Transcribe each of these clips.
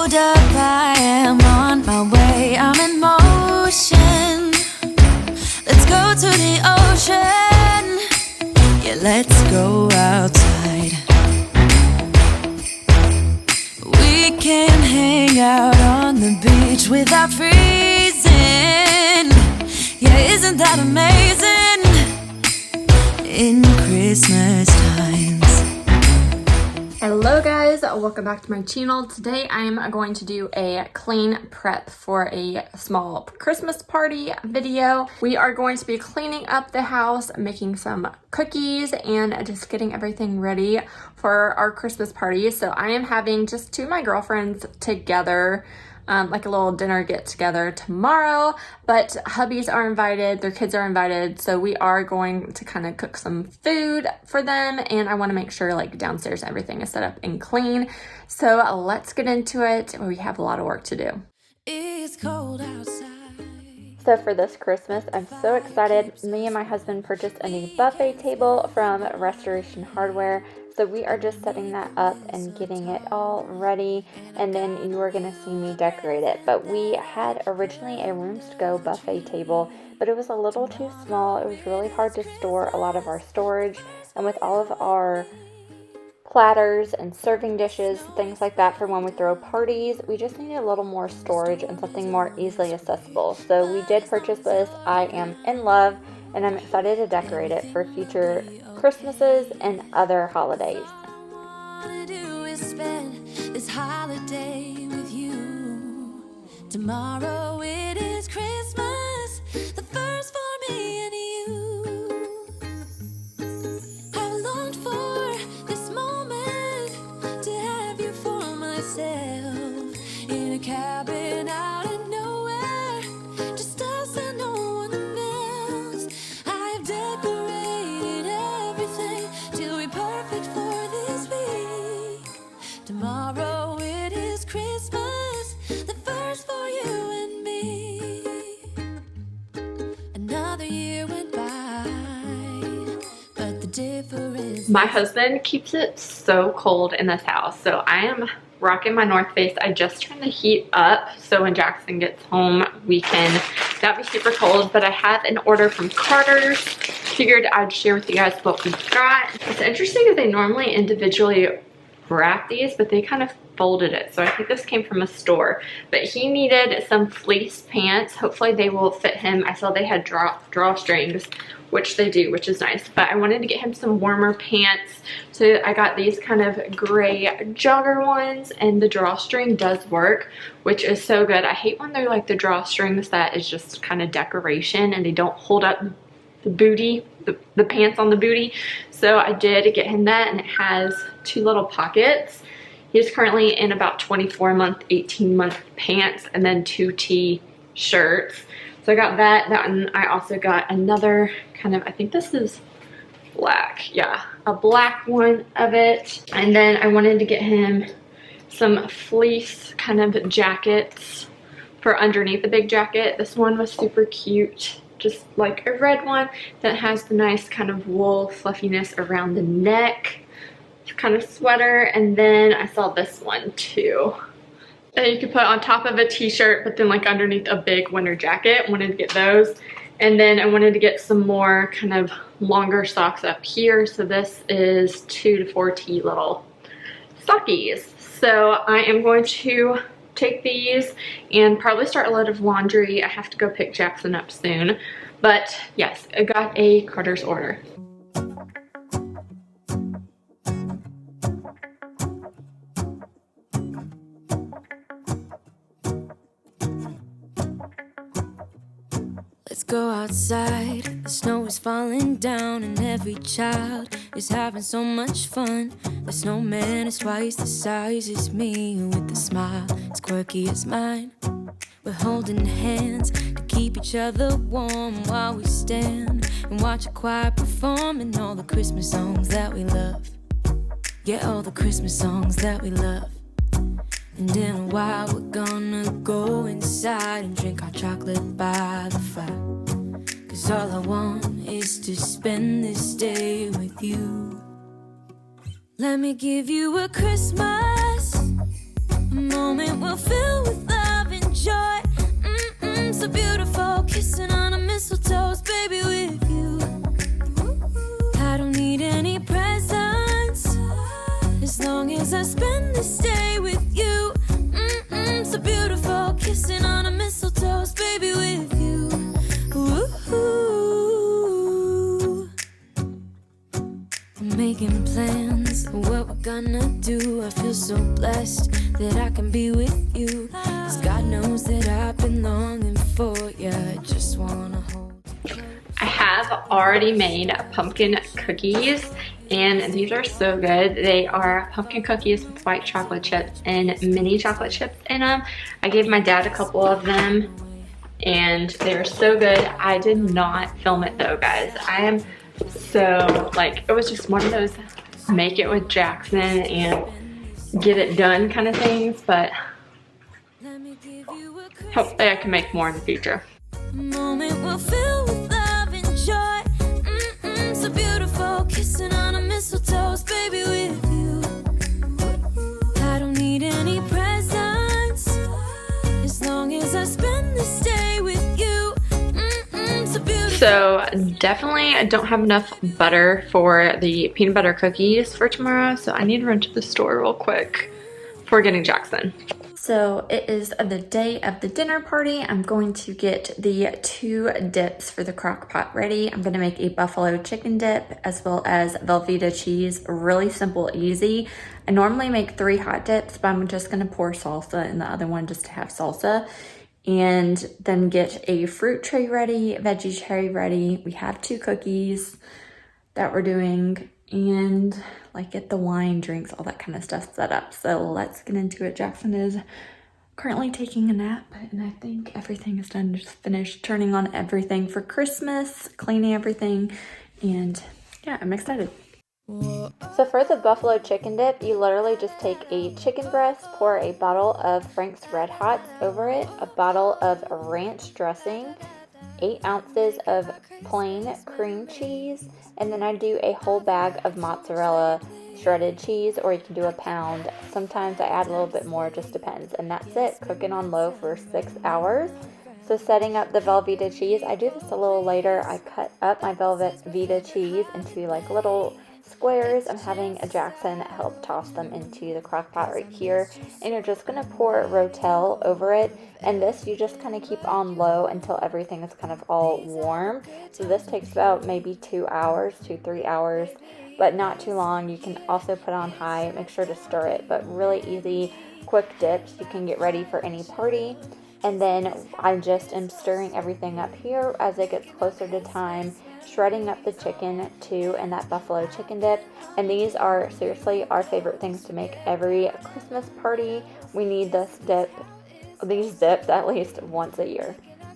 hold up, I am on my way, I'm in motion. Let's go to the ocean. Yeah, let's go outside. We can hang out on the beach without freezing. Yeah, isn't that amazing? In Christmas times. Hello guys, welcome back to my channel. Today I am going to do a clean prep for a small Christmas party video. We are going to be cleaning up the house, making some cookies, and just getting everything ready for our Christmas party. So I am having just two of my girlfriends together, like a little dinner get together tomorrow, but hubbies are invited, their kids are invited, so we are going to kind of cook some food for them, and I want to make sure like downstairs everything is set up and clean. So let's get into it. We have a lot of work to do. It's cold outside. So for this Christmas, I'm so excited. Me and my husband purchased a new buffet table from Restoration Hardware. So we are just setting that up and getting it all ready, and then you are going to see me decorate it. But we had originally a rooms to go buffet table, but it was a little too small. It was really hard to store a lot of our storage, and with all of our platters and serving dishes, things like that for when we throw parties, we just needed a little more storage and something more easily accessible. So we did purchase this. I am in love, and I'm excited to decorate it for future Christmases and other holidays. All I wanna do is spend this holiday with you. Tomorrow it is Christmas, the first for me and you. I've longed for this moment to have you for myself in a cabin out of nowhere, just us and no one else. I've decorated everything till we're perfect for this week. Tomorrow it is Christmas, the first for you and me. Another year went by, but the difference. My husband keeps it so cold in this house, so I am rocking my North Face. I just turned the heat up so when Jackson gets home we can not be super cold. But I have an order from Carter's. Figured I'd share with you guys what we got. It's interesting because they normally individually wrap these, but they kind of folded it, so I think this came from a store. But he needed some fleece pants. Hopefully they will fit him. I saw they had drawstrings, which they do, which is nice. But I wanted to get him some warmer pants, so I got these kind of gray jogger ones, and the drawstring does work, which is so good. I hate when they're like the drawstrings that is just kind of decoration and they don't hold up the booty, the pants on the booty. So I did get him that, and it has two little pockets. He's currently in about 24-month, 18-month pants, and then 2 t-shirts. So I got that, and I also got another kind of, I think this is black. Yeah, a black one of it. And then I wanted to get him some fleece kind of jackets for underneath the big jacket. This one was super cute. Just like a red one that has the nice kind of wool fluffiness around the neck. Kind of sweater. And then I saw this one too that you could put on top of a t-shirt, but then like underneath a big winter jacket. Wanted to get those. And then I wanted to get some more kind of longer socks up here. So this is 2 to 4 T little sockies. So I am going to take these and probably start a load of laundry. I have to go pick Jackson up soon. But yes, I got a Carter's order. Let's go outside, the snow is falling down and every child is having so much fun. The snowman is twice the size as me, with a smile as quirky as mine. We're holding hands to keep each other warm while we stand and watch a choir performing all the Christmas songs that we love. Yeah, all the Christmas songs that we love. And in a while we're gonna go inside and drink our chocolate by the fire. 'Cause all I want is to spend this day with you. Let me give you a Christmas A moment we'll fill with love and joy. So beautiful, kissing on a mistletoe, baby, with you. I don't need any presents as long as I spend this day with you. So beautiful, kissing on a mistletoe, baby, with you. Ooh. I'm making plans of what we're gonna do. I feel so blessed that I can be with you. 'Cause God knows that I've been longing for you. I just wanna hold you. I have already made pumpkin cookies, and these are so good. They are pumpkin cookies with white chocolate chips and mini chocolate chips in them. I gave my dad a couple of them, and they're so good. I did not film it though, guys. I am so, like, it was just one of those make it with Jackson and get it done kind of things, but hopefully I can make more in the future. Moment we'll fill with love and joy. So beautiful, kissing on a mistletoe, baby, with you. I don't need any presents as long as I spend this day with you. So beautiful. So definitely I don't have enough butter for the peanut butter cookies for tomorrow, so I need to run to the store real quick before getting Jackson. So it is the day of the dinner party. I'm going to get the 2 dips for the crock pot ready. I'm gonna make a buffalo chicken dip as well as Velveeta cheese. Really simple, easy. I normally make 3 hot dips, but I'm just gonna pour salsa in the other one just to have salsa. And then get a fruit tray ready, veggie tray ready. We have 2 cookies that we're doing, and like get the wine, drinks, all that kind of stuff set up. So let's get into it. Jackson is currently taking a nap, and I think everything is done. Just finished turning on everything for Christmas, cleaning everything, and yeah, I'm excited. So for the buffalo chicken dip, you literally just take a chicken breast, pour a bottle of Frank's Red Hots over it, a bottle of ranch dressing, 8 ounces of plain cream cheese, and then I do a whole bag of mozzarella shredded cheese, or you can do a pound. Sometimes I add a little bit more, just depends. And that's it, cooking on low for 6 hours. So setting up the Velveeta cheese, I do this a little later. I cut up my Velveeta cheese into like little squares. I'm having a Jackson help toss them into the crock pot right here, and you're just gonna pour Rotel over it, and this you just kind of keep on low until everything is kind of all warm. So this takes about maybe 2 hours, 2-3 hours, but not too long. You can also put on high, make sure to stir it, but really easy, quick dips you can get ready for any party. And then I just am stirring everything up here as it gets closer to time, shredding up the chicken too, and that buffalo chicken dip. And these are seriously our favorite things to make every Christmas party. We need these dips at least once a year.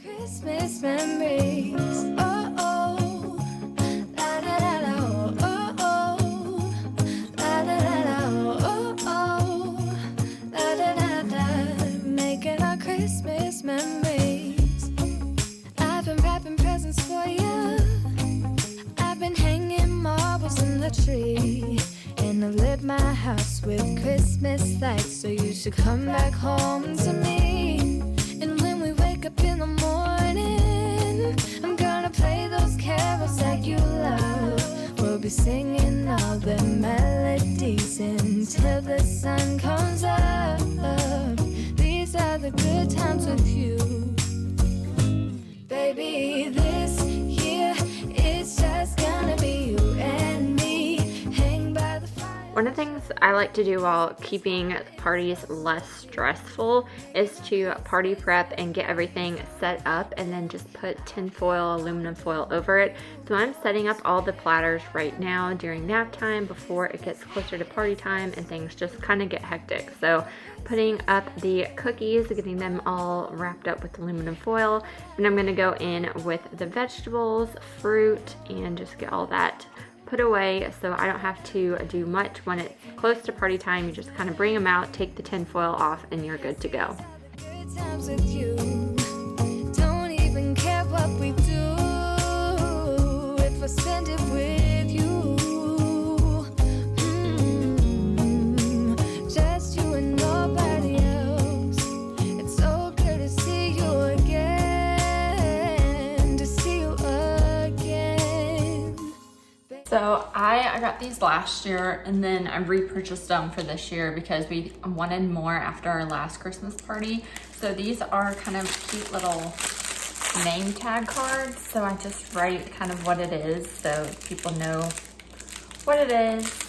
Christmas memories. Oh, oh. La, la, la, la, oh, oh. La, la, la, la, oh, oh. La, la, la, la. Making our Christmas memories. I've been wrapping presents for you. I've been hanging marbles in the tree, and I've lit my house with Christmas lights, so you should come back home to me. And when we wake up in the morning, I'm gonna play those carols that you love. We'll be singing all the melodies until the sun comes up. These are the good times with you. Baby, this year it's just gonna be you and me. Hang by the fire. One of the things I like to do while keeping parties less stressful is to party prep and get everything set up, and then just put tinfoil, aluminum foil over it. So I'm setting up all the platters right now during nap time before it gets closer to party time and things just kind of get hectic. So putting up the cookies, getting them all wrapped up with aluminum foil, and I'm gonna go in with the vegetables, fruit, and just get all that put away so I don't have to do much. When it's close to party time, you just kind of bring them out, take the tin foil off, and you're good to go. Good times with you. Don't even care what we do if I spend it with you. Just you and nobody got these last year and then I repurchased them for this year because we wanted more after our last Christmas party. So these are kind of cute little name tag cards. So I just write kind of what it is so people know what it is,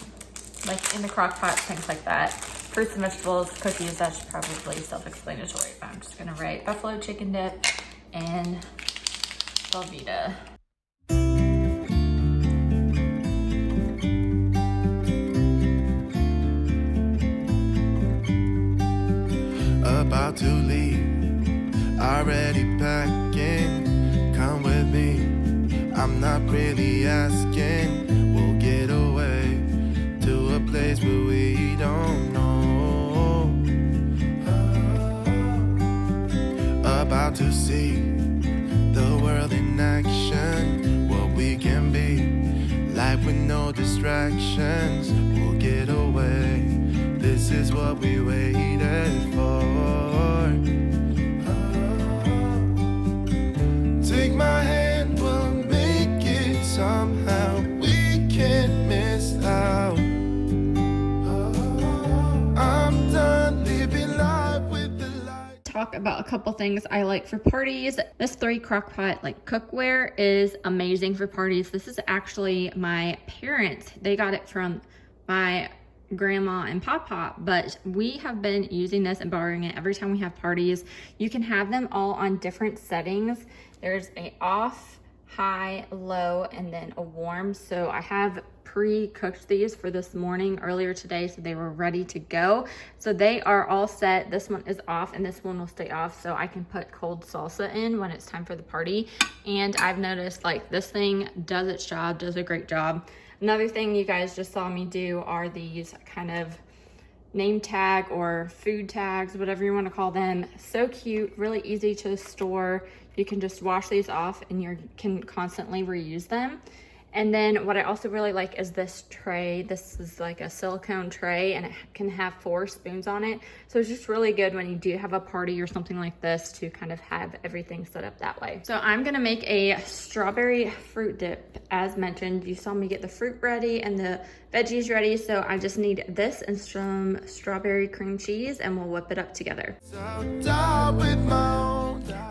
like in the crock pot, things like that. Fruits and vegetables, cookies, that's probably self-explanatory, but I'm just gonna write buffalo chicken dip and Velveeta. About to leave, already packing. Come with me, I'm not really asking. We'll get away to a place where we don't know. About to see the world in action, what we can be, life with no distractions. We'll get away, this is what we waited for. Take my hand, we'll make it somehow. We can't miss out. I'm done living life with the light. Talk about a couple things I like for parties. This 3 crock pot like cookware is amazing for parties. This is actually my parents. They got it from my grandma and papa, but we have been using this and borrowing it every time we have parties. You can have them all on different settings. There's a off, high, low, and then a warm. So I have pre-cooked these for this morning earlier today, so they were ready to go. So they are all set. This one is off and this one will stay off, so I can put cold salsa in when it's time for the party. And I've noticed like this thing does its job, does a great job. Another thing you guys just saw me do are these kind of name tag or food tags, whatever you want to call them. So cute, really easy to store. You can just wash these off and you can constantly reuse them. And then what I also really like is this tray. This is like a silicone tray and it can have 4 spoons on it. So it's just really good when you do have a party or something like this to kind of have everything set up that way. So I'm gonna make a strawberry fruit dip. As mentioned, you saw me get the fruit ready and the veggies ready. So I just need this and some strawberry cream cheese and we'll whip it up together.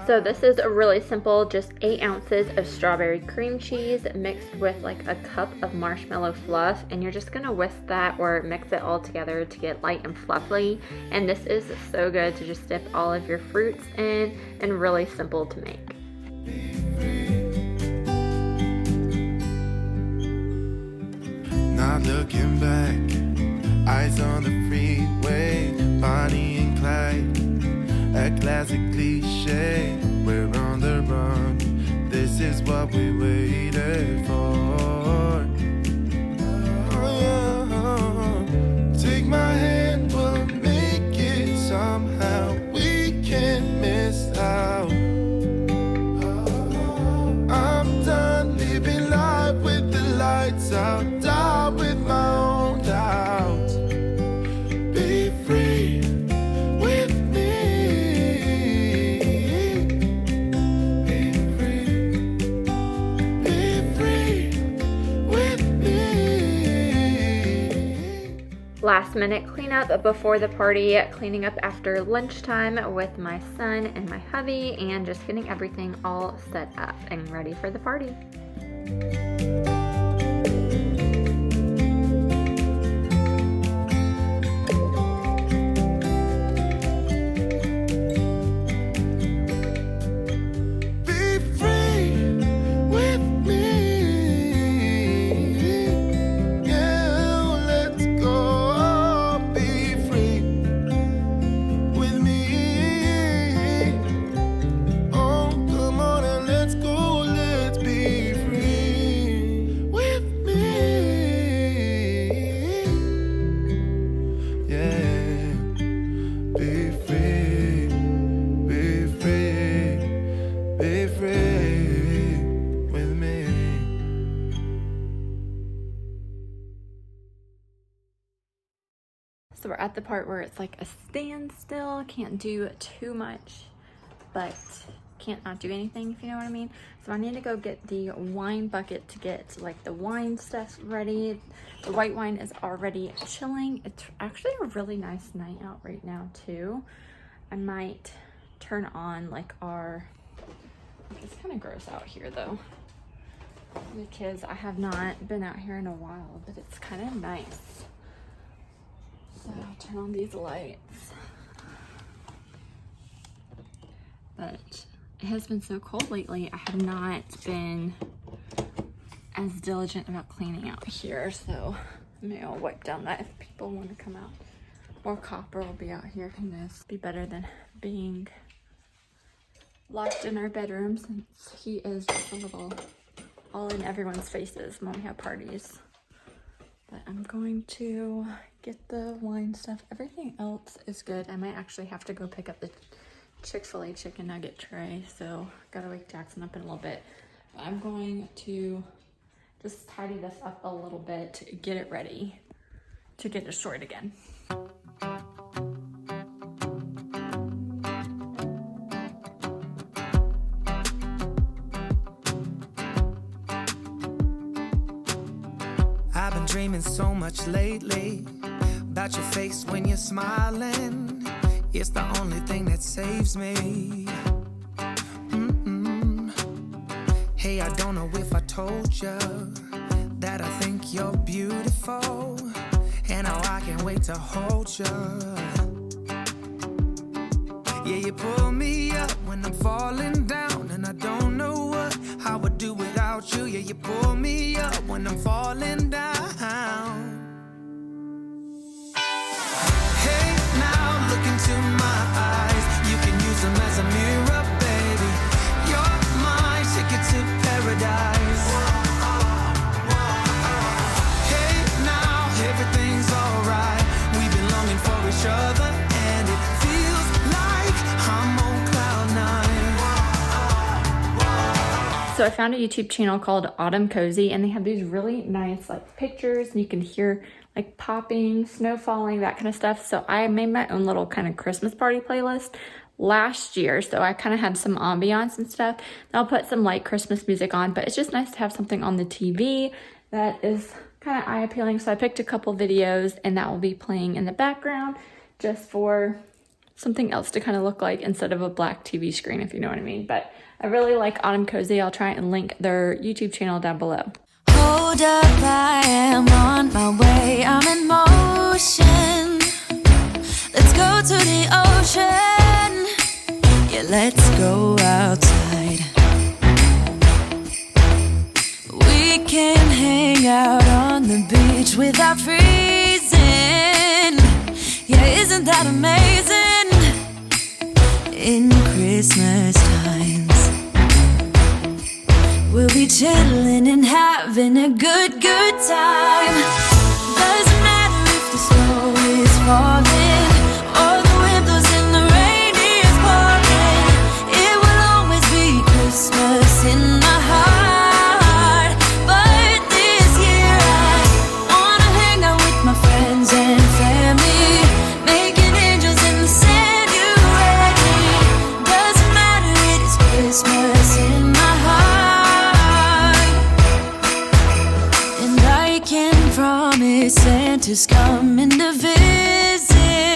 So this is a really simple, just 8 ounces of strawberry cream cheese mixed with like a cup of marshmallow fluff, and you're just gonna whisk that or mix it all together to get light and fluffy. And this is so good to just dip all of your fruits in and really simple to make. Not looking back, eyes on the freeway, Bonnie and Clyde, a classic cliche. We're on the run, this is what we waited for. Oh, yeah. Take my hand, we'll make it somehow. We can't miss out. I'm done living life with the lights out, down with my own doubts. Be free with me. Be free. Be free with me. Last minute cleanup before the party, cleaning up after lunchtime with my son and my hubby, and just getting everything all set up and ready for the party. Be free with me. Yeah, let's go. Be free with me. Oh, come on and let's go. Let's be free with me. Yeah, be free. Be free. Be free with me. So we're at the part where it's like a standstill, can't do too much, but can't not do anything, if you know what I mean. So I need to go get the wine bucket to get like the wine stuff ready. The white wine is already chilling. It's actually a really nice night out right now too. I might turn on like it's kind of gross out here though, because I have not been out here in a while, but it's kind of nice. So I'll turn on these lights. But it has been so cold lately, I have not been as diligent about cleaning out here, so maybe I'll wipe down that if people want to come out. Or Copper will be out here. Who knows? Be better than being locked in our bedroom, since he is just a little all in everyone's faces when we have parties. But I'm going to get the wine stuff. Everything else is good. I might actually have to go pick up the Chick-fil-A chicken nugget tray, so gotta wake Jackson up in a little bit. But I'm going to just tidy this up a little bit to get it ready to get destroyed again. I've been dreaming so much lately about your face when you're smiling. It's the only thing that saves me. Hey, I don't know if I told you that I think you're beautiful, and how I can't wait to hold you. Yeah, you pull me up when I'm falling down, and I don't know what I would do without you. Yeah, you pull me up when I'm falling down. To my eyes, you can use them as a mirror, baby. You're my ticket to paradise. Hey, now everything's alright. We've been longing for each other, and it feels like I'm on cloud nine. So I found a YouTube channel called Autumn Cozy, and they have these really nice like pictures, and you can hear like popping, snow falling, that kind of stuff. So I made my own little kind of Christmas party playlist last year. So I kind of had some ambiance and stuff. And I'll put some light Christmas music on, but it's just nice to have something on the TV that is kind of eye appealing. So I picked a couple videos, and that will be playing in the background just for something else to kind of look like instead of a black TV screen, if you know what I mean. But I really like Autumn Cozy. I'll try and link their YouTube channel down below. Hold up, I am on my way, I'm in motion. Let's go to the ocean. Yeah, let's go outside. We can hang out on the beach without freezing. Yeah, isn't that amazing? In Christmas times, we'll be chilling and having a good time.